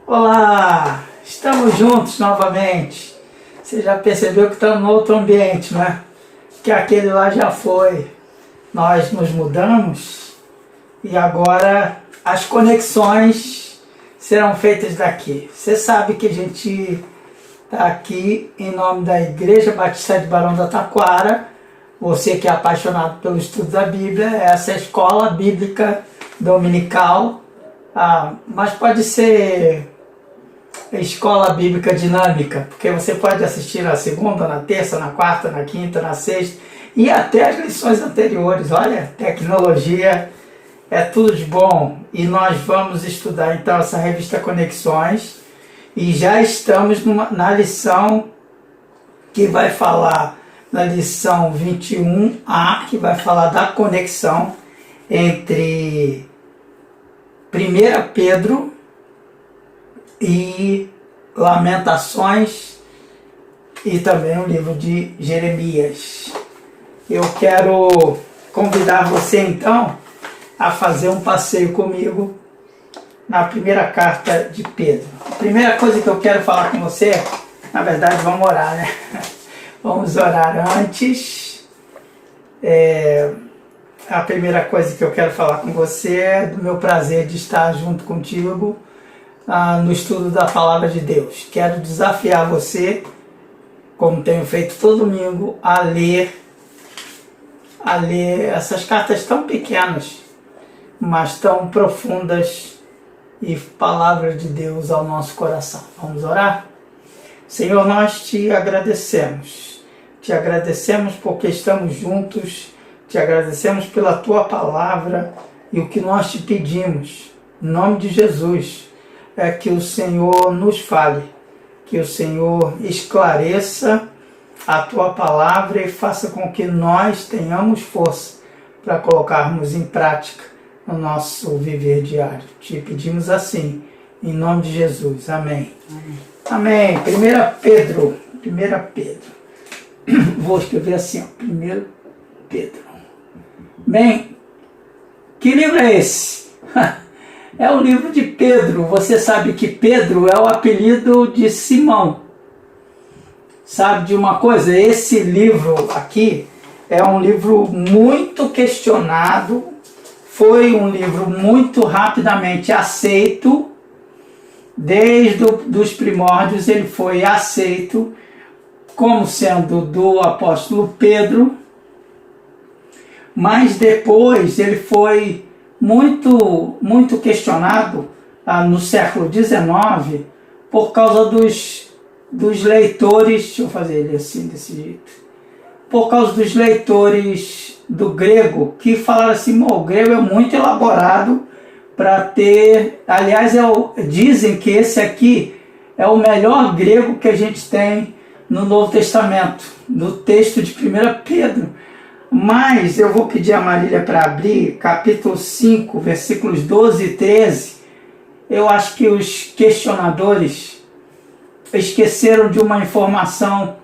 Olá, estamos juntos novamente. Você já percebeu que estamos em outro ambiente, né? Que aquele lá já foi. Nós nos mudamos e agora as conexões serão feitas daqui. Você sabe que a gente está aqui em nome da Igreja Batista de Barão da Taquara. Você que é apaixonado pelo estudo da Bíblia, essa é a escola bíblica dominical, mas pode ser escola bíblica dinâmica, porque você pode assistir na segunda, na terça, na quarta, na quinta, na sexta e até as lições anteriores. Olha, tecnologia é tudo de bom e nós vamos estudar então essa revista Conexões e já estamos na lição que vai falar, na lição 21A, que vai falar da conexão entre 1 Pedro e Lamentações e também o livro de Jeremias. Eu quero convidar você então a fazer um passeio comigo na primeira carta de Pedro. A primeira coisa que eu quero falar com você, na verdade vamos orar, né? Vamos orar antes. A primeira coisa que eu quero falar com você é do meu prazer de estar junto contigo no estudo da Palavra de Deus. Quero desafiar você, como tenho feito todo domingo, a ler essas cartas tão pequenas, mas tão profundas e palavras de Deus ao nosso coração. Vamos orar? Senhor, nós te agradecemos. Te agradecemos porque estamos juntos. Te agradecemos pela tua palavra e o que nós te pedimos, em nome de Jesus, é que o Senhor nos fale, que o Senhor esclareça a tua palavra e faça com que nós tenhamos força para colocarmos em prática no nosso viver diário. Te pedimos assim, em nome de Jesus. Amém. Amém. 1 Pedro. Vou escrever assim, 1 Pedro. Bem, que livro é esse? É o livro de Pedro. Você sabe que Pedro é o apelido de Simão. Sabe de uma coisa? Esse livro aqui é um livro muito questionado. Foi um livro muito rapidamente aceito. Desde os primórdios ele foi aceito como sendo do apóstolo Pedro. Mas depois ele foi muito questionado no século XIX por causa dos leitores, deixa eu fazer ele assim, desse jeito, por causa dos leitores do grego, que falaram assim, o grego é muito elaborado para ter, aliás, dizem que esse aqui é o melhor grego que a gente tem no Novo Testamento, no texto de 1 Pedro. Mas eu vou pedir a Marília para abrir capítulo 5, versículos 12 e 13. Eu acho que os questionadores esqueceram de uma informação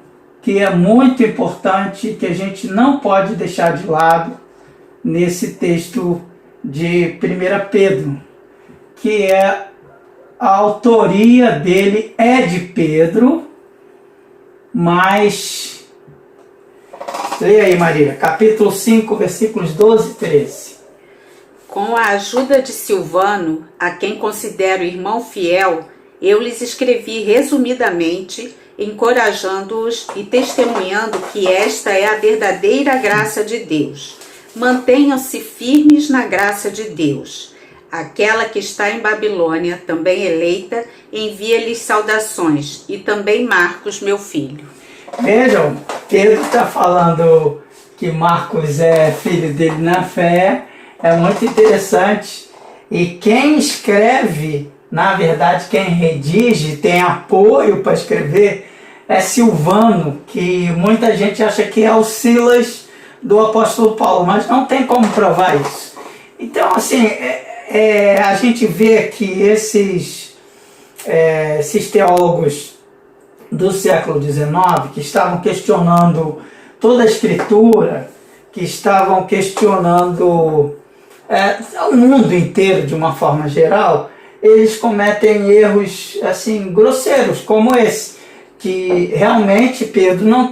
que é muito importante, que a gente não pode deixar de lado nesse texto de 1 Pedro, que é a autoria dele é de Pedro, mas... Leia aí, Maria, capítulo 5, versículos 12 e 13. Com a ajuda de Silvano, a quem considero irmão fiel, eu lhes escrevi resumidamente, encorajando-os e testemunhando que esta é a verdadeira graça de Deus. Mantenham-se firmes na graça de Deus. Aquela que está em Babilônia, também eleita, envia-lhes saudações, e também Marcos, meu filho. Vejam, Pedro está falando que Marcos é filho dele na fé, é muito interessante. E quem escreve, na verdade, quem redige, tem apoio para escrever, é Silvano, que muita gente acha que é o Silas do apóstolo Paulo, mas não tem como provar isso. Então, assim, a gente vê que esses teólogos do século XIX, que estavam questionando toda a escritura, que estavam questionando o mundo inteiro de uma forma geral, eles cometem erros assim grosseiros, como esse, que realmente Pedro não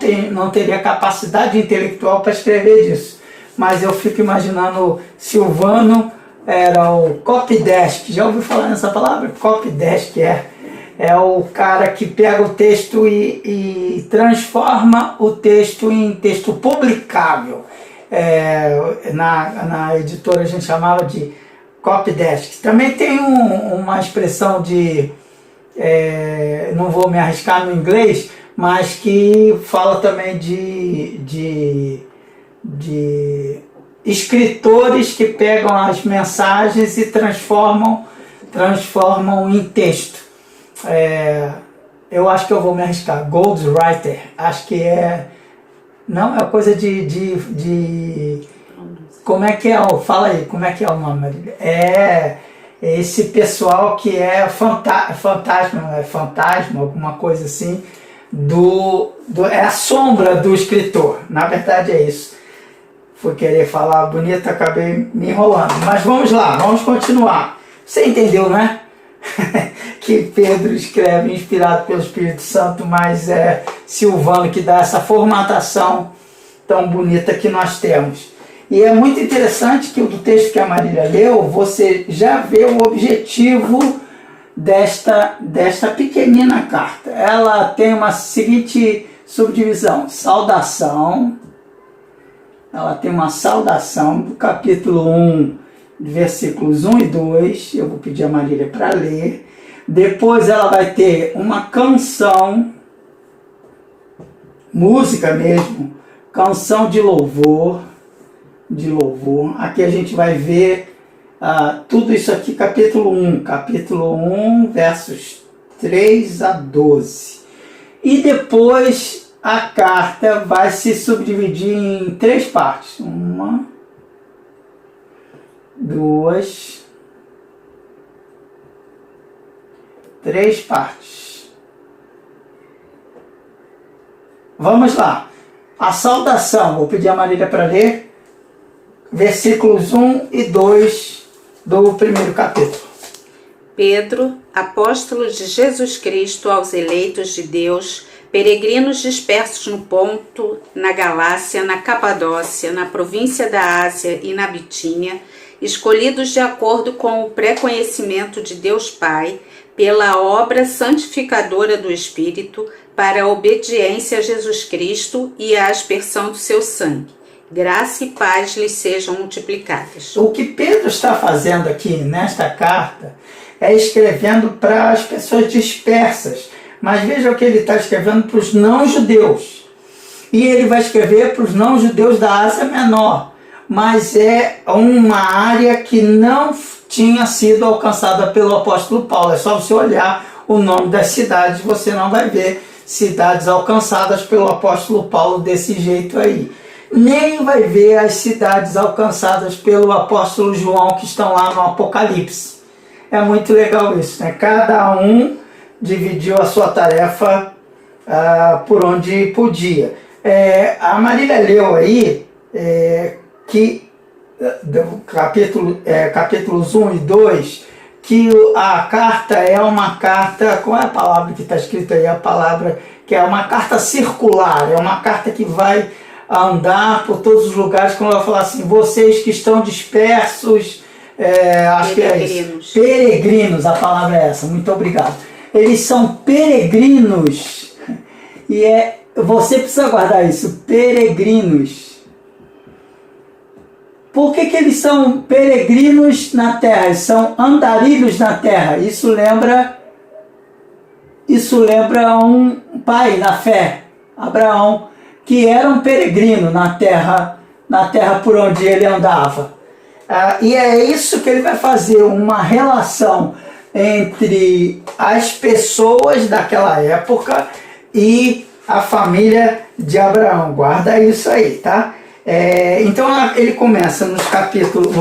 teria capacidade intelectual para escrever disso. Mas eu fico imaginando Silvano era o copydesk. Já ouviu falar nessa palavra? Copydesk é o cara que pega o texto e transforma o texto em texto publicável. Na editora a gente chamava de copydesk. Também tem uma expressão de, não vou me arriscar no inglês, mas que fala também de escritores que pegam as mensagens e transformam em texto. Eu acho que eu vou me arriscar. Ghostwriter, acho que não, é coisa de como é que é? Fala aí, como é que é o nome, Marília? É esse pessoal que é fantasma, alguma coisa assim, é a sombra do escritor. Na verdade é isso. Fui querer falar bonito, acabei me enrolando. Mas vamos lá, vamos continuar. Você entendeu, né? Que Pedro escreve inspirado pelo Espírito Santo, mas é Silvano que dá essa formatação tão bonita que nós temos. E é muito interessante que o do texto que a Marília leu, você já vê o objetivo desta pequenina carta. Ela tem uma seguinte subdivisão: saudação. Ela tem uma saudação do capítulo 1, versículos 1 e 2. Eu vou pedir a Marília para ler. Depois ela vai ter uma canção, música mesmo, canção de louvor. Aqui a gente vai ver tudo isso aqui, capítulo 1, versos 3 a 12. E depois a carta vai se subdividir em 3 partes. 1, 2, 3 partes. Vamos lá. A saudação, vou pedir a Marília para ler. Versículos 1 e 2 do primeiro capítulo. Pedro, apóstolo de Jesus Cristo aos eleitos de Deus, peregrinos dispersos no Ponto, na Galácia, na Capadócia, na província da Ásia e na Bitínia, escolhidos de acordo com o pré-conhecimento de Deus Pai, pela obra santificadora do Espírito, para a obediência a Jesus Cristo e a aspersão do seu sangue. Graça e paz lhes sejam multiplicadas. O que Pedro está fazendo aqui nesta carta é escrevendo para as pessoas dispersas. Mas veja o que ele está escrevendo para os não-judeus. E ele vai escrever para os não-judeus da Ásia Menor. Mas é uma área que não tinha sido alcançada pelo apóstolo Paulo. É só você olhar o nome das cidades, você não vai ver cidades alcançadas pelo apóstolo Paulo desse jeito aí. Nem vai ver as cidades alcançadas pelo apóstolo João que estão lá no Apocalipse. É muito legal isso, né? Cada um dividiu a sua tarefa por onde podia. A Marília leu aí que capítulos 1 e 2, que a carta é uma carta, qual é a palavra que está escrita aí? A palavra que é uma carta circular, é uma carta que vai andar por todos os lugares, quando ela falar assim, vocês que estão dispersos, acho que é isso, peregrinos, a palavra é essa, muito obrigado. Eles são peregrinos, e você precisa guardar isso, peregrinos. Por que eles são peregrinos na terra? Eles são andarilhos na terra. Isso lembra um pai na fé, Abraão, que era um peregrino na terra por onde ele andava. E é isso que ele vai fazer, uma relação entre as pessoas daquela época e a família de Abraão. Guarda isso aí, tá? Então ele começa no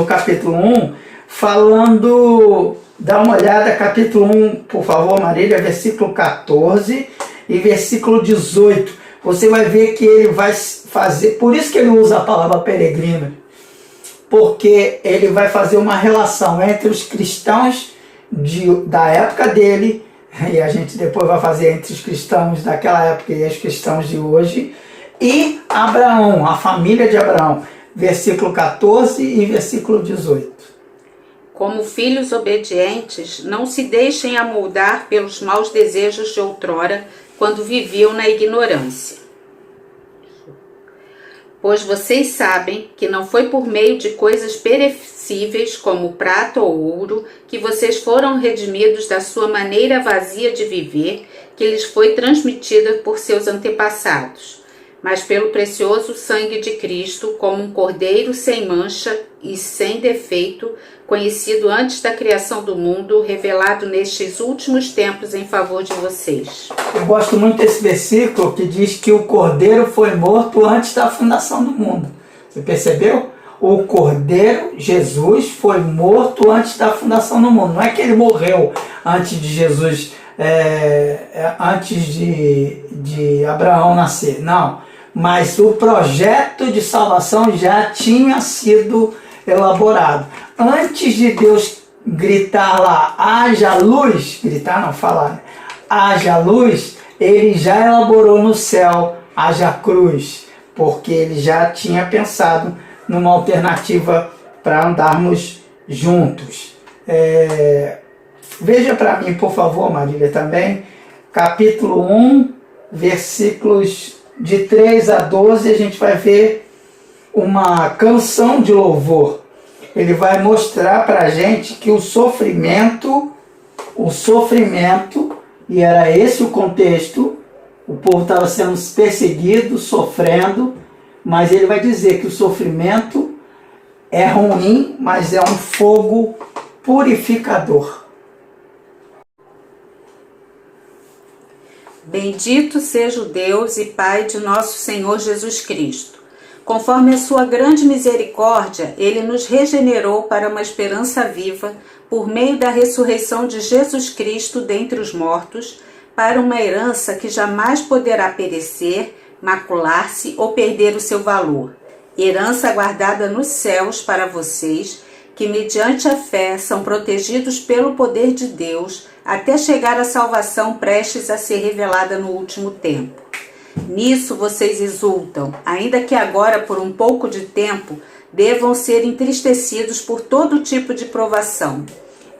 capítulo 1 falando, dá uma olhada, capítulo 1, por favor, Marília, versículo 14 e versículo 18. Você vai ver que ele vai fazer, por isso que ele usa a palavra peregrino, porque ele vai fazer uma relação entre os cristãos da época dele, e a gente depois vai fazer entre os cristãos daquela época e os cristãos de hoje, e Abraão, a família de Abraão, versículo 14 e versículo 18. Como filhos obedientes, não se deixem amoldar pelos maus desejos de outrora, quando viviam na ignorância. Pois vocês sabem que não foi por meio de coisas perecíveis, como prata ou ouro, que vocês foram redimidos da sua maneira vazia de viver, que lhes foi transmitida por seus antepassados, mas pelo precioso sangue de Cristo, como um cordeiro sem mancha e sem defeito, conhecido antes da criação do mundo, revelado nestes últimos tempos em favor de vocês. Eu gosto muito desse versículo que diz que o cordeiro foi morto antes da fundação do mundo. Você percebeu? O cordeiro, Jesus, foi morto antes da fundação do mundo. Não é que ele morreu antes de Jesus, antes de Abraão nascer, não. Mas o projeto de salvação já tinha sido elaborado. Antes de Deus gritar lá, haja luz, gritar não, falar, né? Haja luz, ele já elaborou no céu, haja cruz, porque ele já tinha pensado numa alternativa para andarmos juntos. Veja para mim, por favor, Marília, também, capítulo 1, versículos de 3 a 12, a gente vai ver uma canção de louvor. Ele vai mostrar para a gente que o sofrimento, e era esse o contexto, o povo estava sendo perseguido, sofrendo, mas ele vai dizer que o sofrimento é ruim, mas é um fogo purificador. Bendito seja o Deus e Pai de nosso Senhor Jesus Cristo. Conforme a sua grande misericórdia, ele nos regenerou para uma esperança viva, por meio da ressurreição de Jesus Cristo dentre os mortos, para uma herança que jamais poderá perecer, macular-se ou perder o seu valor. Herança guardada nos céus para vocês, que mediante a fé são protegidos pelo poder de Deus, até chegar à salvação prestes a ser revelada no último tempo. Nisso vocês exultam, ainda que agora por um pouco de tempo devam ser entristecidos por todo tipo de provação.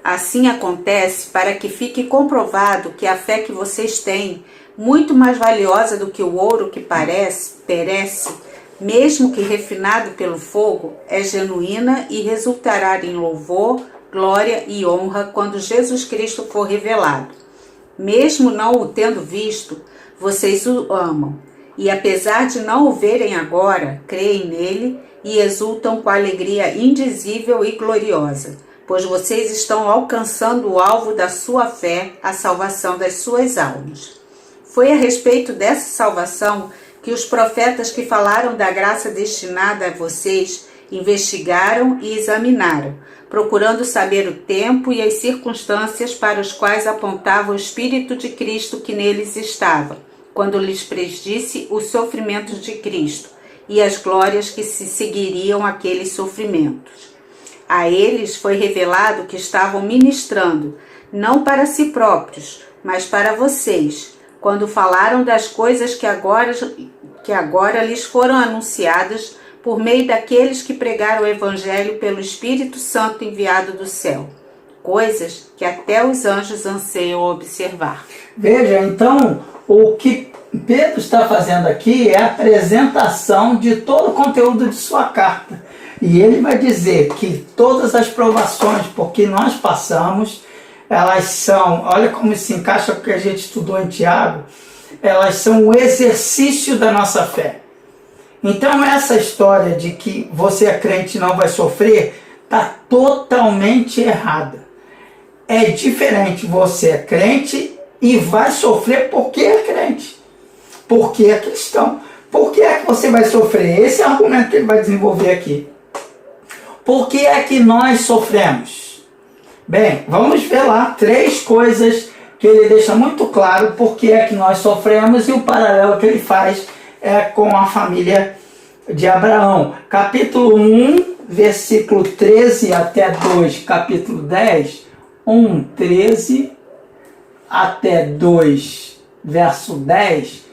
Assim acontece para que fique comprovado que a fé que vocês têm, muito mais valiosa do que o ouro que perece, mesmo que refinado pelo fogo, é genuína e resultará em louvor, glória e honra quando Jesus Cristo for revelado. Mesmo não o tendo visto, vocês o amam, e apesar de não o verem agora, creem nele e exultam com alegria indizível e gloriosa, pois vocês estão alcançando o alvo da sua fé, a salvação das suas almas. Foi a respeito dessa salvação que os profetas que falaram da graça destinada a vocês investigaram e examinaram, procurando saber o tempo e as circunstâncias para os quais apontava o Espírito de Cristo que neles estava, quando lhes predisse os sofrimentos de Cristo e as glórias que se seguiriam àqueles sofrimentos. A eles foi revelado que estavam ministrando, não para si próprios, mas para vocês, quando falaram das coisas que agora lhes foram anunciadas por meio daqueles que pregaram o Evangelho pelo Espírito Santo enviado do céu, coisas que até os anjos anseiam observar. Veja, então, o que Pedro está fazendo aqui é a apresentação de todo o conteúdo de sua carta. E ele vai dizer que todas as provações por que nós passamos, elas são, olha como se encaixa com o que a gente estudou em Tiago, elas são o exercício da nossa fé. Então essa história de que você é crente e não vai sofrer, está totalmente errada. É diferente, você é crente e vai sofrer porque é crente, porque é cristão. Por que é que você vai sofrer? Esse é o argumento que ele vai desenvolver aqui. Por que é que nós sofremos? Bem, vamos ver lá 3 coisas que ele deixa muito claro por que é que nós sofremos e o paralelo que ele faz com a família de Abraão. Capítulo 1, versículo 13 até 2, capítulo 10, 1:13 até 2, verso 10,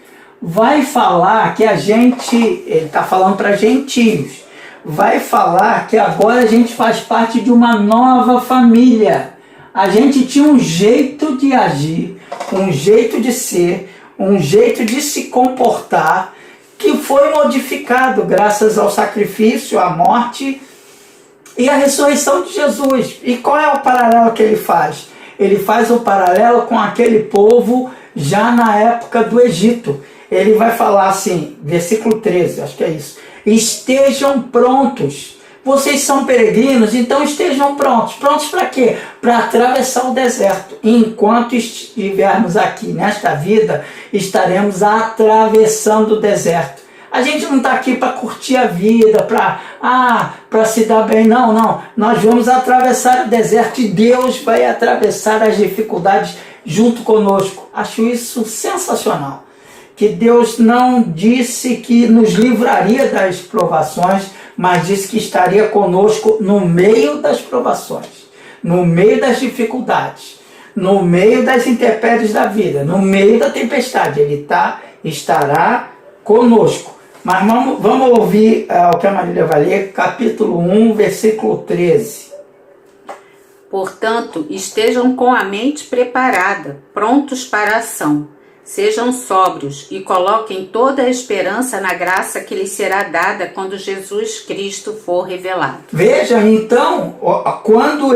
vai falar que a gente, ele está falando para gentios, vai falar que agora a gente faz parte de uma nova família. A gente tinha um jeito de agir, um jeito de ser, um jeito de se comportar, que foi modificado graças ao sacrifício, à morte e à ressurreição de Jesus. E qual é o paralelo que ele faz? Ele faz um paralelo com aquele povo já na época do Egito. Ele vai falar assim, versículo 13, acho que é isso. Estejam prontos. Vocês são peregrinos, então estejam prontos. Prontos para quê? Para atravessar o deserto. Enquanto estivermos aqui nesta vida, estaremos atravessando o deserto. A gente não está aqui para curtir a vida, para se dar bem. Não, não. Nós vamos atravessar o deserto e Deus vai atravessar as dificuldades junto conosco. Acho isso sensacional. Que Deus não disse que nos livraria das provações, mas disse que estaria conosco no meio das provações, no meio das dificuldades, no meio das intempéries da vida, no meio da tempestade. Ele estará conosco. Mas vamos ouvir o que a Marília vai ler, capítulo 1, versículo 13. Portanto, estejam com a mente preparada, prontos para a ação. Sejam sóbrios e coloquem toda a esperança na graça que lhes será dada quando Jesus Cristo for revelado. Veja, então, quando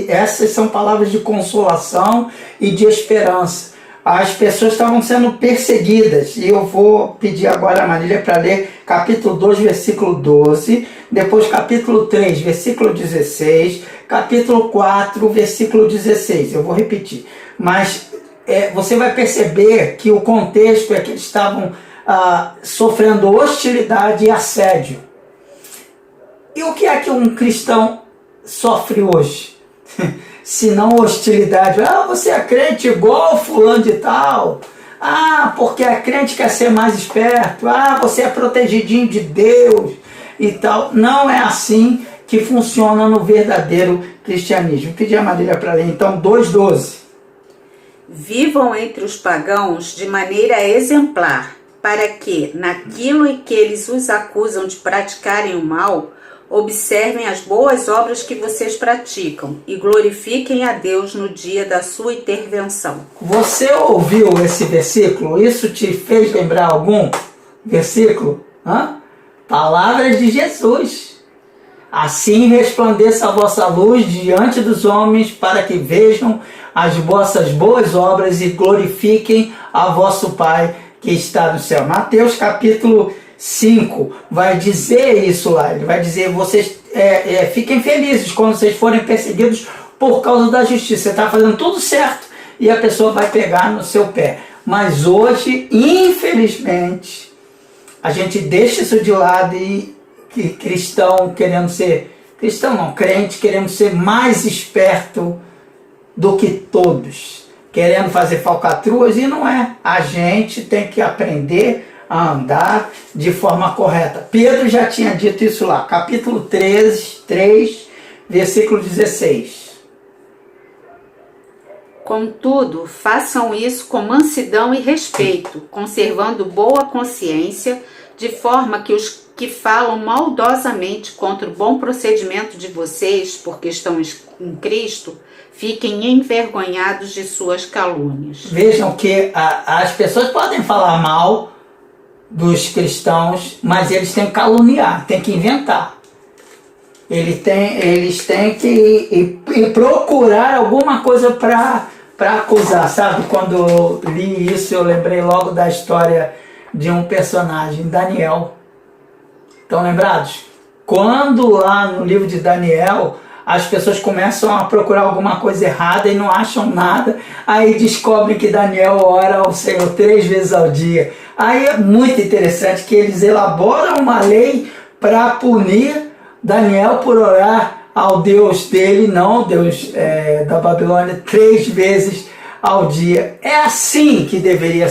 essas são palavras de consolação e de esperança. As pessoas estavam sendo perseguidas. E eu vou pedir agora a Marília para ler capítulo 2, versículo 12, depois capítulo 3, versículo 16, capítulo 4, versículo 16. Eu vou repetir. Mas você vai perceber que o contexto é que eles estavam sofrendo hostilidade e assédio. E o que é que um cristão sofre hoje? Se não hostilidade. Você é crente igual fulano de tal. Porque a crente quer ser mais esperto. Você é protegidinho de Deus e tal. Não é assim que funciona no verdadeiro cristianismo. Vou pedir a Marília para ler então 2:12. Vivam entre os pagãos de maneira exemplar, para que, naquilo em que eles os acusam de praticarem o mal, observem as boas obras que vocês praticam e glorifiquem a Deus no dia da sua intervenção. Você ouviu esse versículo? Isso te fez lembrar algum versículo? Palavras de Jesus. Assim resplandeça a vossa luz diante dos homens, para que vejam as vossas boas obras e glorifiquem a vosso Pai que está no céu. Mateus capítulo 5 vai dizer isso lá. Ele vai dizer, vocês fiquem felizes quando vocês forem perseguidos por causa da justiça. Você está fazendo tudo certo e a pessoa vai pegar no seu pé. Mas hoje, infelizmente, a gente deixa isso de lado e crente querendo ser mais esperto do que todos, querendo fazer falcatruas, e não é. A gente tem que aprender a andar de forma correta. Pedro já tinha dito isso lá, capítulo 3, versículo 16. Contudo, façam isso com mansidão e respeito, conservando boa consciência, de forma que os que falam maldosamente contra o bom procedimento de vocês, porque estão em Cristo, fiquem envergonhados de suas calúnias. Vejam que as pessoas podem falar mal dos cristãos, mas eles têm que caluniar, têm que inventar. Eles têm que procurar alguma coisa para acusar, sabe? Quando eu li isso, eu lembrei logo da história de um personagem, Daniel. Estão lembrados? Quando lá no livro de Daniel, as pessoas começam a procurar alguma coisa errada e não acham nada, aí descobrem que Daniel ora ao Senhor 3 vezes ao dia. Aí é muito interessante que eles elaboram uma lei para punir Daniel por orar ao Deus dele, não ao Deus da Babilônia, 3 vezes ao dia. É assim que deveria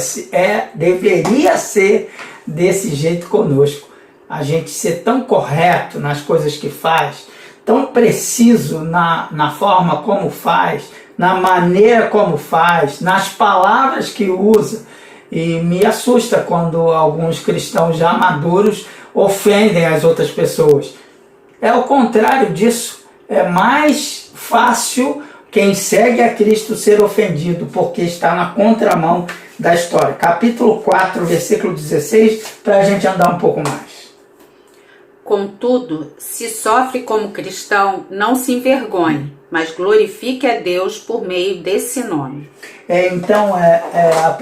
ser desse jeito conosco. A gente ser tão correto nas coisas que faz, tão preciso na forma como faz, na maneira como faz, nas palavras que usa. E me assusta quando alguns cristãos já maduros ofendem as outras pessoas. É o contrário disso. É mais fácil quem segue a Cristo ser ofendido, porque está na contramão da história. Capítulo 4, versículo 16, para a gente andar um pouco mais. Contudo, se sofre como cristão, não se envergonhe, mas glorifique a Deus por meio desse nome. Então, o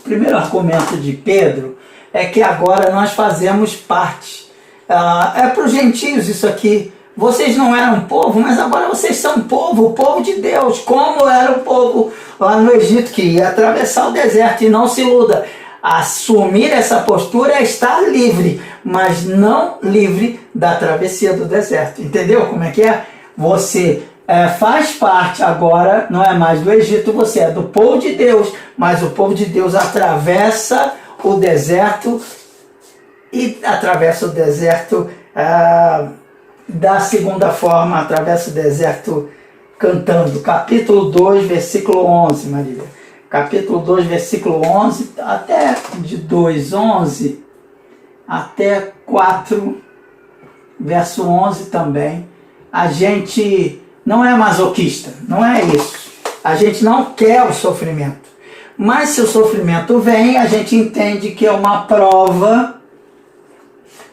primeiro argumento de Pedro é que agora nós fazemos parte. É para os gentios isso aqui. Vocês não eram povo, mas agora vocês são povo, o povo de Deus, como era o povo lá no Egito, que ia atravessar o deserto. E não se iluda, assumir essa postura é estar livre, mas não livre da travessia do deserto. Entendeu como é que é? Você faz parte agora, não é mais do Egito, você é do povo de Deus, mas o povo de Deus atravessa o deserto e atravessa o deserto da segunda forma, atravessa o deserto cantando. Capítulo 2, versículo 11, Maria. Capítulo 2, versículo 11, até de 2:11 até 4, verso 11 também. A gente não é masoquista, não é isso. A gente não quer o sofrimento. Mas se o sofrimento vem, a gente entende que é uma prova,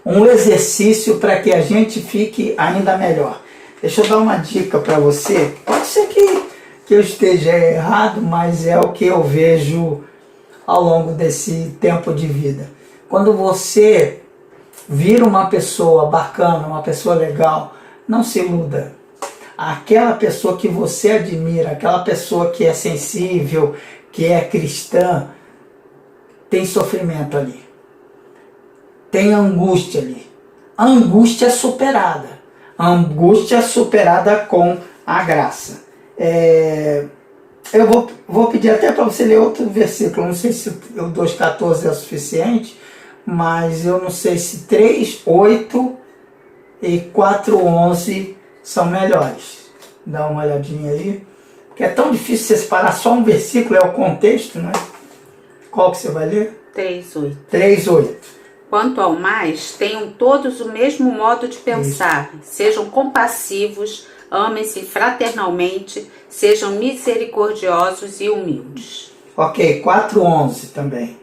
um exercício para que a gente fique ainda melhor. Deixa eu dar uma dica para você. Pode ser que eu esteja errado, mas é o que eu vejo ao longo desse tempo de vida. Quando você vira uma pessoa bacana, uma pessoa legal, não se iluda. Aquela pessoa que você admira, aquela pessoa que é sensível, que é cristã, tem sofrimento ali. Tem angústia ali. A angústia é superada. A angústia é superada com a graça. Eu vou pedir até para você ler outro versículo. Não sei se o 2,14 é o suficiente, mas eu não sei se 3:8 e 4:11 são melhores. Dá uma olhadinha aí. Porque é tão difícil você separar só um versículo, é o contexto, né? Qual que você vai ler? 3:8. 3:8. Quanto ao mais, tenham todos o mesmo modo de pensar, sejam compassivos, amem-se fraternalmente, sejam misericordiosos e humildes. Ok, 4:11 também.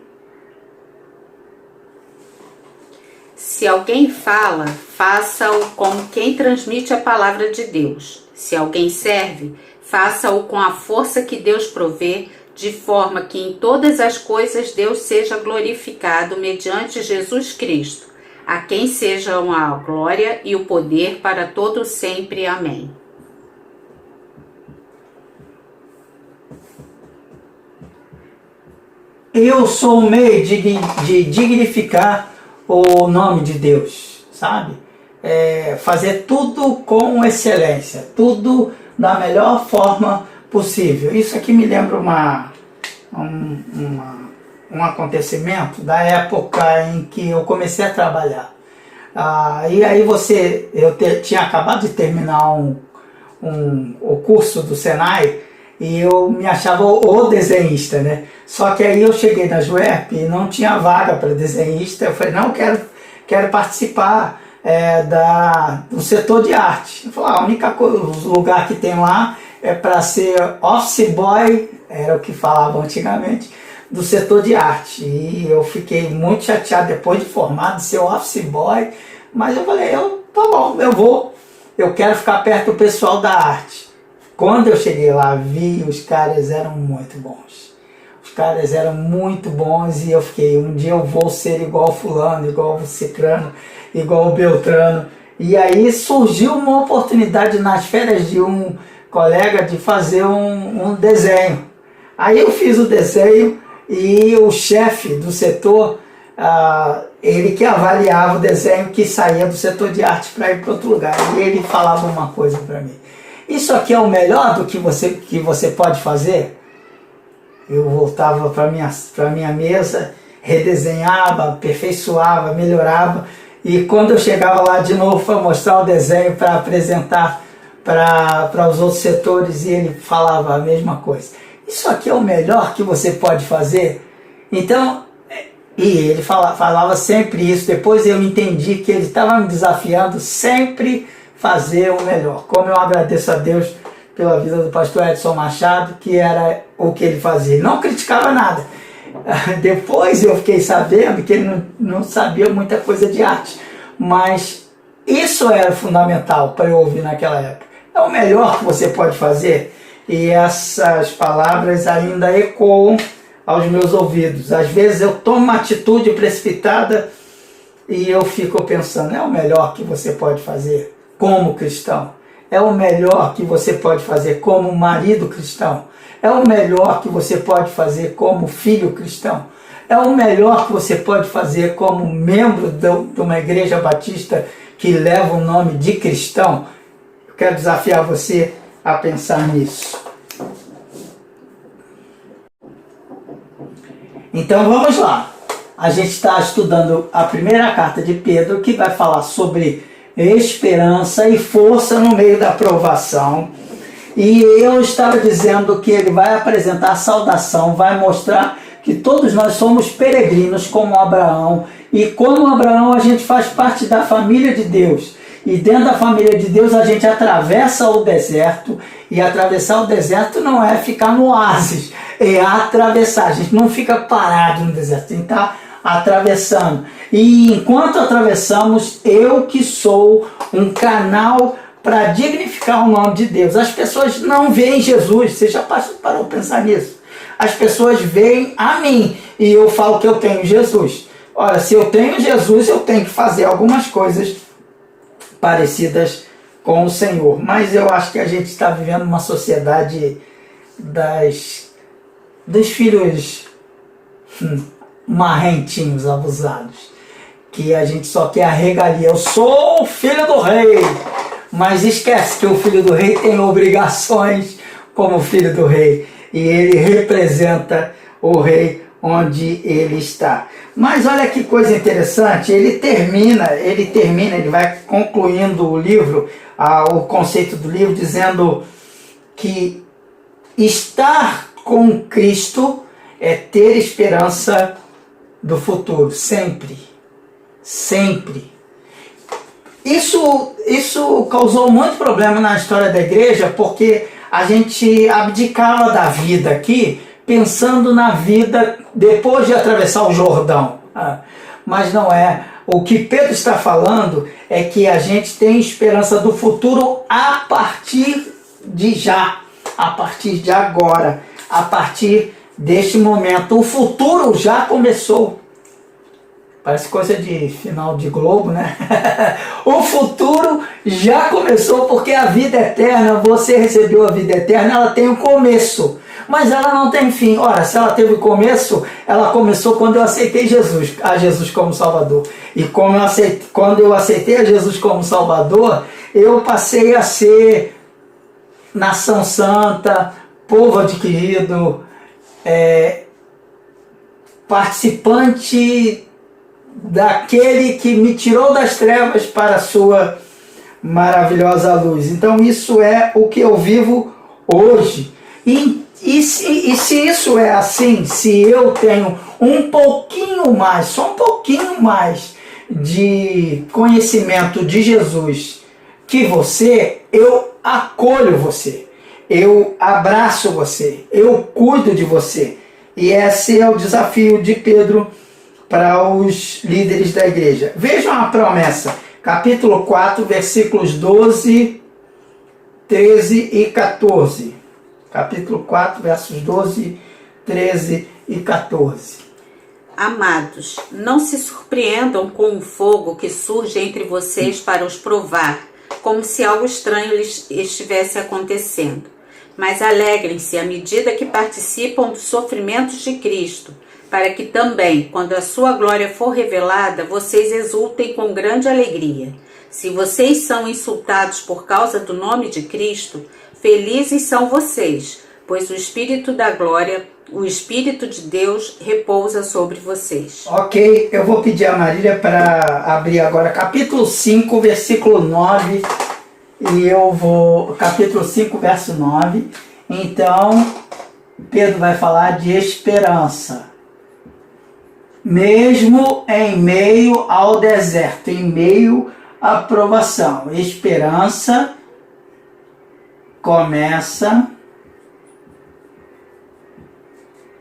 Se alguém fala, faça-o como quem transmite a palavra de Deus. Se alguém serve, faça-o com a força que Deus provê, de forma que em todas as coisas Deus seja glorificado mediante Jesus Cristo, a quem sejam a glória e o poder para todo sempre. Amém. Eu sou um meio de dignificar o nome de Deus, sabe? Fazer tudo com excelência, tudo da melhor forma possível. Isso aqui me lembra um acontecimento da época em que eu comecei a trabalhar. E aí eu tinha acabado de terminar o curso do Senai e eu me achava o desenhista, né? Só que aí eu cheguei na JUERP e não tinha vaga para desenhista. Eu falei, não, quero participar do setor de arte. Eu falei, a única coisa, o lugar que tem lá é para ser office boy, era o que falavam antigamente, do setor de arte. E eu fiquei muito chateado depois de formado, de ser office boy, mas eu falei, tá bom, eu quero ficar perto do pessoal da arte. Quando eu cheguei lá, os caras eram muito bons. Os caras eram muito bons e eu fiquei, um dia eu vou ser igual fulano, igual o cicrano, igual o beltrano. E aí surgiu uma oportunidade nas férias de um colega de fazer um desenho. Aí eu fiz o desenho e o chefe do setor, ele que avaliava o desenho que saía do setor de arte para ir para outro lugar. E ele falava uma coisa para mim. Isso aqui é o melhor do que você pode fazer? Eu voltava para minha mesa, redesenhava, aperfeiçoava, melhorava E quando eu chegava lá de novo para mostrar o desenho, para apresentar para os outros setores, e ele falava a mesma coisa. Isso aqui é o melhor que você pode fazer? Então, e ele falava sempre isso. Depois eu entendi que ele estava me desafiando sempre fazer o melhor. Como eu agradeço a Deus pela vida do pastor Edson Machado, que era o que ele fazia. Ele não criticava nada. Depois eu fiquei sabendo que ele não sabia muita coisa de arte, mas isso era fundamental para eu ouvir naquela época. É o melhor que você pode fazer. E essas palavras ainda ecoam aos meus ouvidos. Às vezes eu tomo uma atitude precipitada e eu fico pensando, é o melhor que você pode fazer como cristão? É o melhor que você pode fazer como marido cristão? É o melhor que você pode fazer como filho cristão? É o melhor que você pode fazer como membro de uma igreja batista que leva o nome de cristão? Eu quero desafiar você a pensar nisso. Então vamos lá. A gente está estudando a primeira carta de Pedro, que vai falar sobre esperança e força no meio da provação. E eu estava dizendo que ele vai apresentar a saudação, vai mostrar que todos nós somos peregrinos como Abraão. E como Abraão, a gente faz parte da família de Deus. E dentro da família de Deus a gente atravessa o deserto. E atravessar o deserto não é ficar no oásis, é atravessar. A gente não fica parado no deserto, tem que estar atravessando. E enquanto atravessamos, eu que sou um canal para dignificar o nome de Deus. As pessoas não veem Jesus. Você já parou para pensar nisso? As pessoas veem a mim e eu falo que eu tenho Jesus. Ora, se eu tenho Jesus, eu tenho que fazer algumas coisas parecidas com o Senhor. Mas eu acho que a gente está vivendo uma sociedade dos filhos marrentinhos, abusados, que a gente só quer a regalia. Eu sou o filho do rei, mas esquece que o filho do rei tem obrigações como filho do rei, e ele representa o rei onde ele está. Mas olha que coisa interessante, ele vai concluindo o livro, o conceito do livro, dizendo que estar com Cristo é ter esperança do futuro, sempre, sempre. Isso causou muito problema na história da igreja, porque a gente abdicava da vida aqui, pensando na vida depois de atravessar o Jordão. Mas não é. O que Pedro está falando é que a gente tem esperança do futuro a partir de já, a partir de agora, a partir deste momento. O futuro já começou. Parece coisa de final de Globo, né? O futuro já começou, porque a vida eterna, você recebeu a vida eterna, ela tem um começo, mas ela não tem fim. Ora, se ela teve começo, ela começou quando eu aceitei a Jesus como Salvador. E quando eu aceitei a Jesus como Salvador, eu passei a ser nação santa, povo adquirido, participante daquele que me tirou das trevas para a sua maravilhosa luz. Então isso é o que eu vivo hoje. E se isso é assim, se eu tenho um pouquinho mais, só um pouquinho mais de conhecimento de Jesus que você, eu acolho você, eu abraço você, eu cuido de você. E esse é o desafio de Pedro para os líderes da igreja. Vejam a promessa, capítulo 4, versículos 12, 13 e 14. Capítulo 4, versos 12, 13 e 14. Amados, não se surpreendam com o fogo que surge entre vocês para os provar, como se algo estranho lhes estivesse acontecendo. Mas alegrem-se à medida que participam dos sofrimentos de Cristo, para que também, quando a sua glória for revelada, vocês exultem com grande alegria. Se vocês são insultados por causa do nome de Cristo, felizes são vocês, pois o Espírito da glória o Espírito de Deus repousa sobre vocês. Ok, eu vou pedir a Marília para abrir agora capítulo 5, versículo 9. E eu vou... Capítulo 5, verso 9. Então, Pedro vai falar de esperança. Mesmo em meio ao deserto, em meio à provação. Esperança começa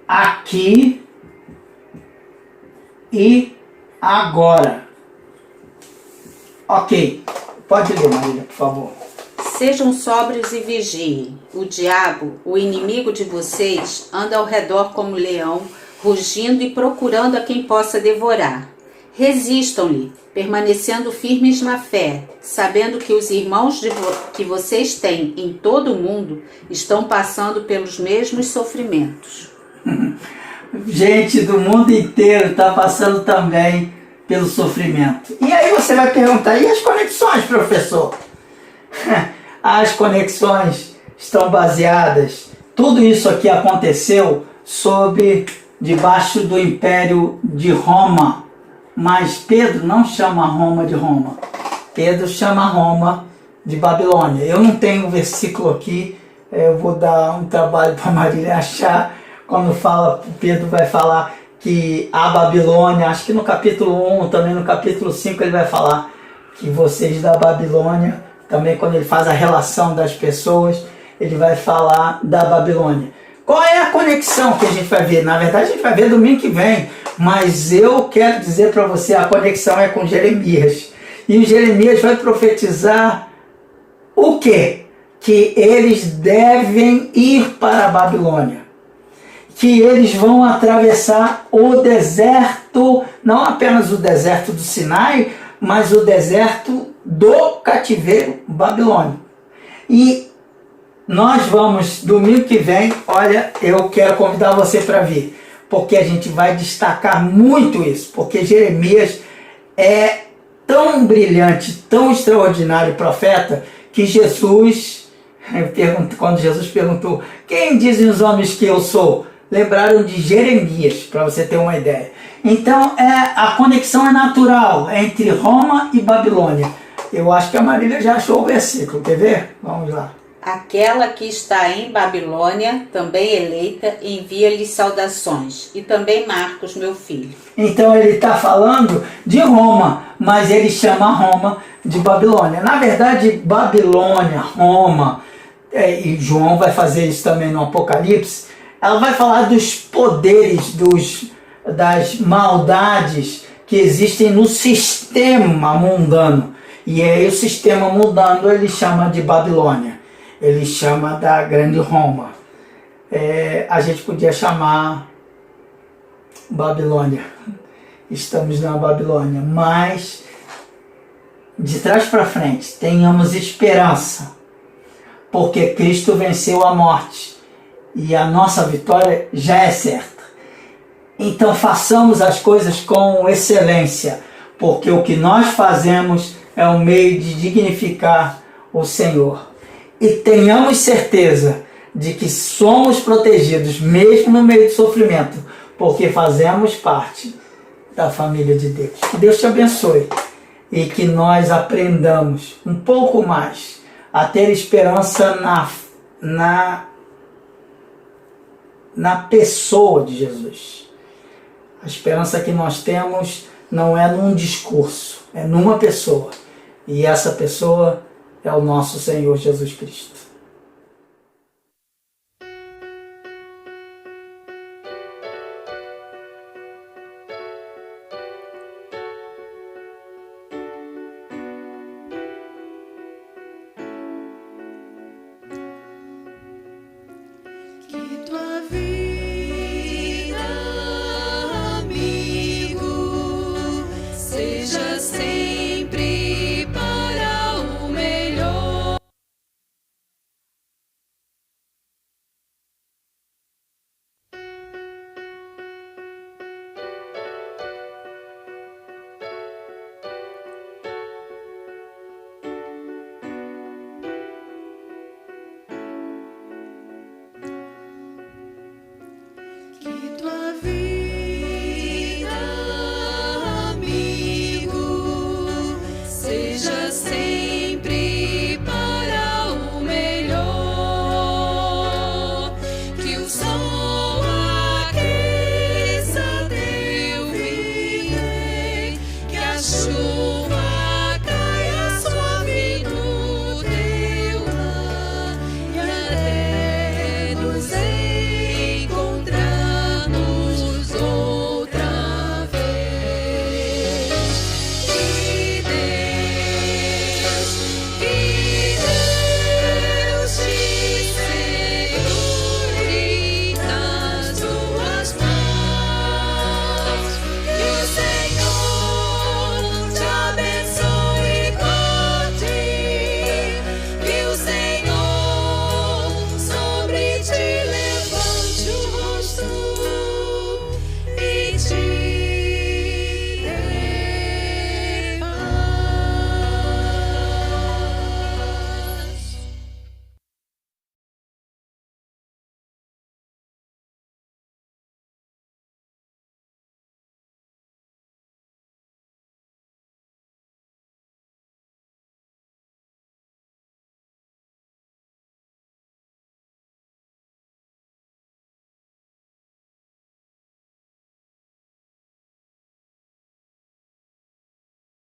aqui e agora. Ok, pode ler, Marília, por favor. Sejam sóbrios e vigiem. O diabo, o inimigo de vocês, anda ao redor como leão, rugindo e procurando a quem possa devorar. Resistam-lhe, permanecendo firmes na fé, sabendo que os irmãos que vocês têm em todo o mundo estão passando pelos mesmos sofrimentos. Gente do mundo inteiro está passando também pelo sofrimento. E aí você vai perguntar, e as conexões, professor? As conexões estão baseadas, tudo isso aqui aconteceu debaixo do Império de Roma, mas Pedro não chama Roma de Roma, Pedro chama Roma de Babilônia. Eu não tenho o versículo aqui, eu vou dar um trabalho para Marília achar, quando Pedro vai falar que a Babilônia, acho que no capítulo 1, também no capítulo 5 ele vai falar que vocês da Babilônia, também quando ele faz a relação das pessoas, ele vai falar da Babilônia. Qual é a conexão que a gente vai ver? Na verdade, a gente vai ver domingo que vem, mas eu quero dizer para você, a conexão é com Jeremias. E o Jeremias vai profetizar o quê? Que eles devem ir para a Babilônia. Que eles vão atravessar o deserto, não apenas o deserto do Sinai, mas o deserto do cativeiro babilônico. E nós vamos, domingo que vem, olha, eu quero convidar você para vir, porque a gente vai destacar muito isso, porque Jeremias é tão brilhante, tão extraordinário profeta, que quando Jesus perguntou, quem dizem os homens que eu sou? Lembraram de Jeremias, para você ter uma ideia. Então, a conexão é natural entre Roma e Babilônia. Eu acho que a Marília já achou o versículo, quer ver? Vamos lá. Aquela que está em Babilônia, também eleita, envia-lhe saudações. E também Marcos, meu filho. Então ele está falando de Roma, mas ele chama Roma de Babilônia. Na verdade, Babilônia, Roma, e João vai fazer isso também no Apocalipse, ela vai falar dos poderes, das maldades que existem no sistema mundano. E aí o sistema mundano ele chama de Babilônia. Ele chama da Grande Roma. A gente podia chamar Babilônia. Estamos na Babilônia. Mas, de trás para frente, tenhamos esperança. Porque Cristo venceu a morte. E a nossa vitória já é certa. Então façamos as coisas com excelência. Porque o que nós fazemos é um meio de dignificar o Senhor. E tenhamos certeza de que somos protegidos mesmo no meio do sofrimento, porque fazemos parte da família de Deus. Que Deus te abençoe e que nós aprendamos um pouco mais a ter esperança na pessoa de Jesus. A esperança que nós temos não é num discurso, é numa pessoa. E essa pessoa é o nosso Senhor Jesus Cristo.